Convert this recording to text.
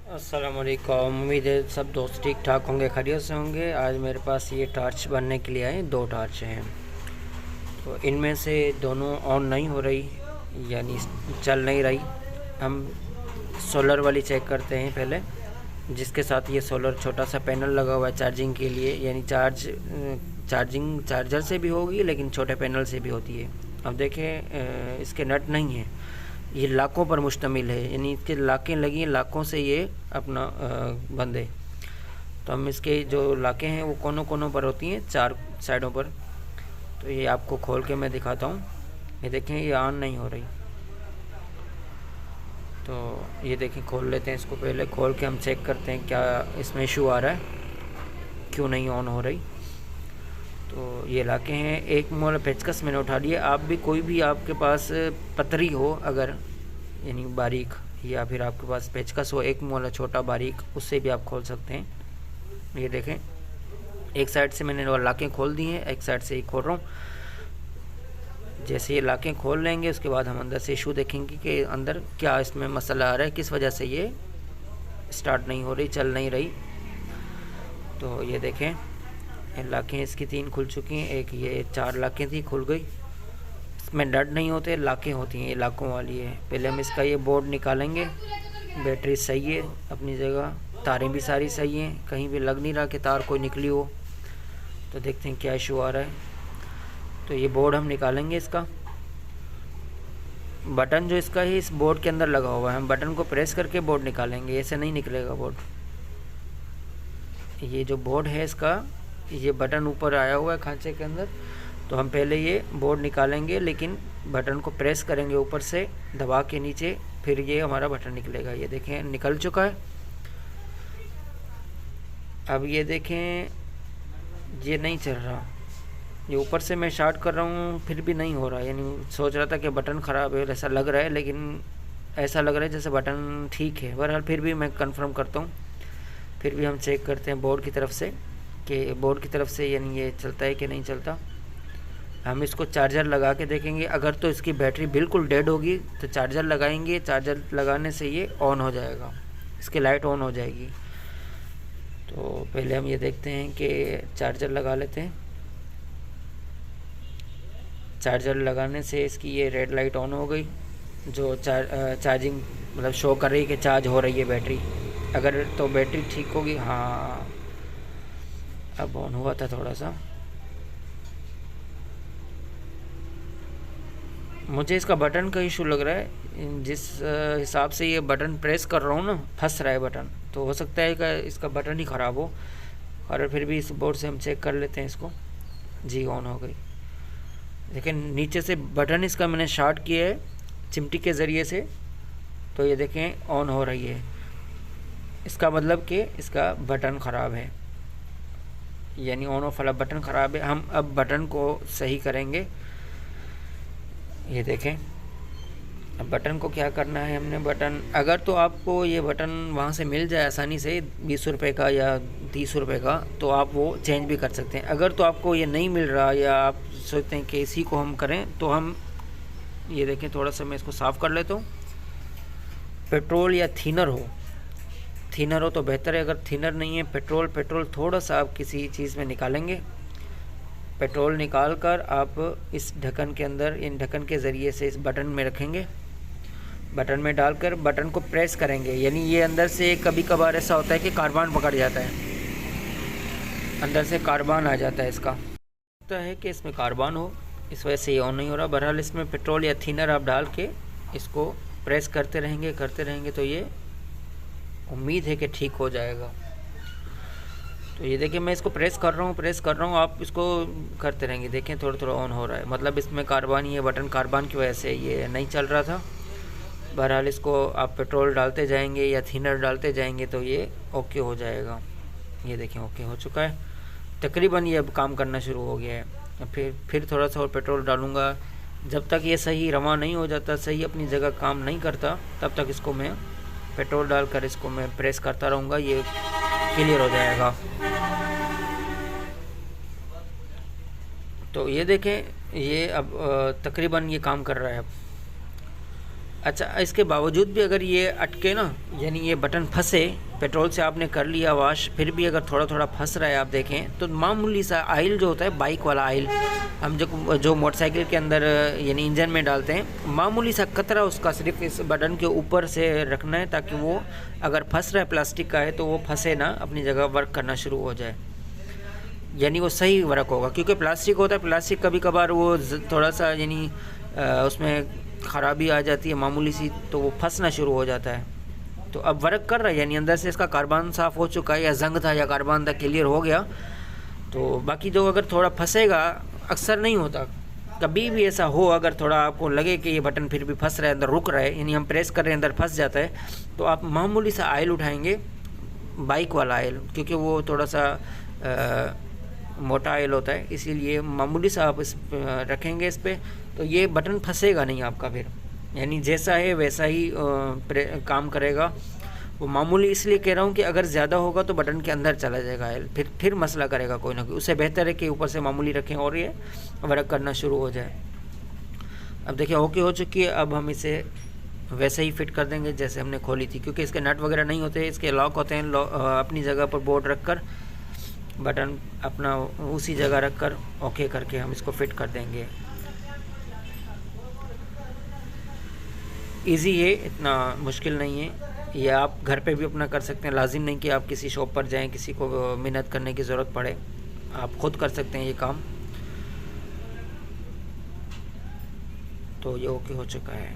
अस्सलाम वालेकुम। उम्मीद है सब दोस्त ठीक ठाक होंगे, खैरियत से होंगे। आज मेरे पास ये टार्च बनने के लिए आए, दो टार्च हैं। तो इनमें से दोनों ऑन नहीं हो रही, यानी चल नहीं रही। हम सोलर वाली चेक करते हैं पहले, जिसके साथ ये सोलर छोटा सा पैनल लगा हुआ है चार्जिंग के लिए, यानी चार्जिंग चार्जर से भी होगी लेकिन छोटे पैनल से भी होती है। अब देखें, इसके नट नहीं है, ये लाखों पर मुश्तमिल है, यानी इसके लाखें लगी हैं, लाखों से ये अपना बंद है। तो हम इसके जो लाखें हैं वो कोनों कोनों पर होती हैं, चार साइडों पर। तो ये आपको खोल के मैं दिखाता हूँ। ये देखें, ये ऑन नहीं हो रही। तो ये देखें, खोल लेते हैं इसको। पहले खोल के हम चेक करते हैं क्या इसमें इशू आ रहा है, क्यों नहीं ऑन हो रही। तो ये लाके हैं, एक मोल पेचकस मैंने उठा लिया। आप भी, कोई भी आपके पास पतरी हो अगर, यानी बारीक, या फिर आपके पास पेचकस हो एक मोला छोटा बारीक, उससे भी आप खोल सकते हैं। ये देखें, एक साइड से मैंने लाकें खोल दी हैं, एक साइड से ही खोल रहा हूँ। जैसे ये लाकें खोल लेंगे उसके बाद हम अंदर से इशू देखेंगे कि अंदर क्या इसमें मसला आ रहा है, किस वजह से ये स्टार्ट नहीं हो रही, चल नहीं रही। तो ये देखें, लाकें इसकी 3 खुल चुकी हैं, एक ये 4 लाकें थी, खुल गई। इसमें डट नहीं होते, लाकें होती हैं, ये लाकों वाली है। पहले हम इसका ये बोर्ड निकालेंगे। बैटरी सही है अपनी जगह, तारें भी सारी सही हैं, कहीं भी लग नहीं रहा कि तार कोई निकली हो। तो देखते हैं क्या इशू आ रहा है। तो ये बोर्ड हम निकालेंगे। इसका बटन जो इसका है इस बोर्ड के अंदर लगा हुआ है, हम बटन को प्रेस करके बोर्ड निकालेंगे, ऐसे नहीं निकलेगा बोर्ड। ये जो बोर्ड है इसका, ये बटन ऊपर आया हुआ है खांचे के अंदर। तो हम पहले ये बोर्ड निकालेंगे, लेकिन बटन को प्रेस करेंगे ऊपर से दबा के नीचे, फिर ये हमारा बटन निकलेगा। ये देखें, निकल चुका है। अब ये देखें, ये नहीं चल रहा। ये ऊपर से मैं स्टार्ट कर रहा हूँ फिर भी नहीं हो रहा, यानी सोच रहा था कि बटन ख़राब है ऐसा लग रहा है, लेकिन ऐसा लग रहा है जैसे बटन ठीक है। बहरहाल फिर भी मैं कंफर्म करता हूँ, फिर भी हम चेक करते हैं बोर्ड की तरफ से कि बोर्ड की तरफ से यानी ये चलता है कि नहीं चलता। हम इसको चार्जर लगा के देखेंगे। अगर तो इसकी बैटरी बिल्कुल डेड होगी तो चार्जर लगाएंगे, चार्जर लगाने से ये ऑन हो जाएगा, इसकी लाइट ऑन हो जाएगी। तो पहले हम ये देखते हैं कि चार्जर लगा लेते हैं। चार्जर लगाने से इसकी ये रेड लाइट ऑन हो गई, जो चार्जिंग मतलब शो कर रही है कि चार्ज हो रही है बैटरी। अगर तो बैटरी ठीक होगी, हाँ अब ऑन हुआ था थोड़ा सा। मुझे इसका बटन का इशू लग रहा है, जिस हिसाब से ये बटन प्रेस कर रहा हूँ ना, फंस रहा है बटन। तो हो सकता है कि इसका बटन ही ख़राब हो। और फिर भी इस बोर्ड से हम चेक कर लेते हैं इसको। जी, ऑन हो गई। लेकिन नीचे से बटन इसका मैंने शॉर्ट किया है चिमटी के ज़रिए से, तो ये देखें ऑन हो रही है। इसका मतलब कि इसका बटन ख़राब है, यानी ऑन ऑफ वाला बटन ख़राब है। हम अब बटन को सही करेंगे। ये देखें, अब बटन को क्या करना है हमने, बटन अगर तो आपको ये बटन वहाँ से मिल जाए आसानी से 20 रुपये का या 30 रुपये का, तो आप वो चेंज भी कर सकते हैं। अगर तो आपको ये नहीं मिल रहा या आप सोचते हैं कि इसी को हम करें, तो हम ये देखें, थोड़ा सा मैं इसको साफ़ कर लेता हूँ। पेट्रोल या थिनर हो तो बेहतर है। अगर थिनर नहीं है, पेट्रोल थोड़ा सा आप किसी चीज़ में निकालेंगे। पेट्रोल निकाल कर आप इस ढक्कन के अंदर, इन ढक्कन के ज़रिए से इस बटन में रखेंगे। बटन में डालकर बटन को प्रेस करेंगे, यानी ये अंदर से कभी कभार ऐसा होता है कि कार्बान पकड़ जाता है, अंदर से कार्बान आ जाता है। इसका लगता है कि इसमें कार्बान हो, इस वजह से ये ऑन नहीं हो रहा। बहरहाल इसमें पेट्रोल या थिनर आप डाल के इसको प्रेस करते रहेंगे तो ये उम्मीद है कि ठीक हो जाएगा। तो ये देखिए, मैं इसको प्रेस कर रहा हूँ, आप इसको करते रहेंगे, देखें थोड़ा थोड़ा ऑन हो रहा है। मतलब इसमें कार्बान, ये बटन कार्बान की वजह से ये नहीं चल रहा था। बहरहाल इसको आप पेट्रोल डालते जाएंगे या थिनर डालते जाएंगे तो ये ओके हो जाएगा। ये देखें, ओके हो चुका है तकरीबन, ये अब काम करना शुरू हो गया है। फिर थोड़ा सा और पेट्रोल डालूँगा। जब तक ये सही रवा नहीं हो जाता, सही अपनी जगह काम नहीं करता, तब तक इसको मैं पेट्रोल डालकर इसको मैं प्रेस करता रहूँगा, ये क्लियर हो जाएगा। तो ये देखें, ये अब तकरीबन ये काम कर रहा है। अच्छा, इसके बावजूद भी अगर ये अटके ना, यानी ये बटन फंसे, पेट्रोल से आपने कर लिया वॉश, फिर भी अगर थोड़ा थोड़ा फंस रहा है आप देखें, तो मामूली सा ऑयल जो होता है, बाइक वाला ऑयल हम जो मोटरसाइकिल के अंदर यानी इंजन में डालते हैं, मामूली सा कतरा उसका सिर्फ इस बटन के ऊपर से रखना है, ताकि वो अगर फंस रहा है प्लास्टिक का है तो वो फंसे ना, अपनी जगह वर्क करना शुरू हो जाए, यानी वो सही वर्क होगा। क्योंकि प्लास्टिक होता है, प्लास्टिक कभी कभार वो थोड़ा सा यानी उसमें ख़राबी आ जाती है मामूली सी, तो वो फंसना शुरू हो जाता है। तो अब वर्क कर रहा है, यानी अंदर से इसका कार्बन साफ़ हो चुका है, या जंग था या कार्बन था, क्लियर हो गया। तो बाकी जो अगर थोड़ा फंसेगा, अक्सर नहीं होता, कभी भी ऐसा हो, अगर थोड़ा आपको लगे कि ये बटन फिर भी फंस रहा है, अंदर रुक रहा है, यानी हम प्रेस कर रहे हैं अंदर फंस जाता है, तो आप मामूली सा ऑयल उठाएंगे, बाइक वाला ऑयल, क्योंकि वो थोड़ा सा मोटा ऑयल होता है, इसीलिए मामूली सा आप इस रखेंगे इस पर, तो ये बटन फंसेगा नहीं आपका फिर, यानी जैसा है वैसा ही काम करेगा। वो मामूली इसलिए कह रहा हूँ कि अगर ज़्यादा होगा तो बटन के अंदर चला जाएगा ऑयल, फिर मसला करेगा कोई ना कोई। उससे बेहतर है कि ऊपर से मामूली रखें और ये वर्क करना शुरू हो जाए। अब देखिए ओके हो चुकी है। अब हम इसे वैसे ही फिट कर देंगे जैसे हमने खोली थी, क्योंकि इसके नट वगैरह नहीं होते, इसके लॉक होते हैं। अपनी जगह पर बोर्ड रख कर, बटन अपना उसी जगह रख कर ओके करके हम इसको फिट कर देंगे। इजी है, इतना मुश्किल नहीं है। ये आप घर पे भी अपना कर सकते हैं, लाजिम नहीं कि आप किसी शॉप पर जाएं, किसी को मेहनत करने की ज़रूरत पड़े, आप खुद कर सकते हैं ये काम। तो ये ओके हो चुका है।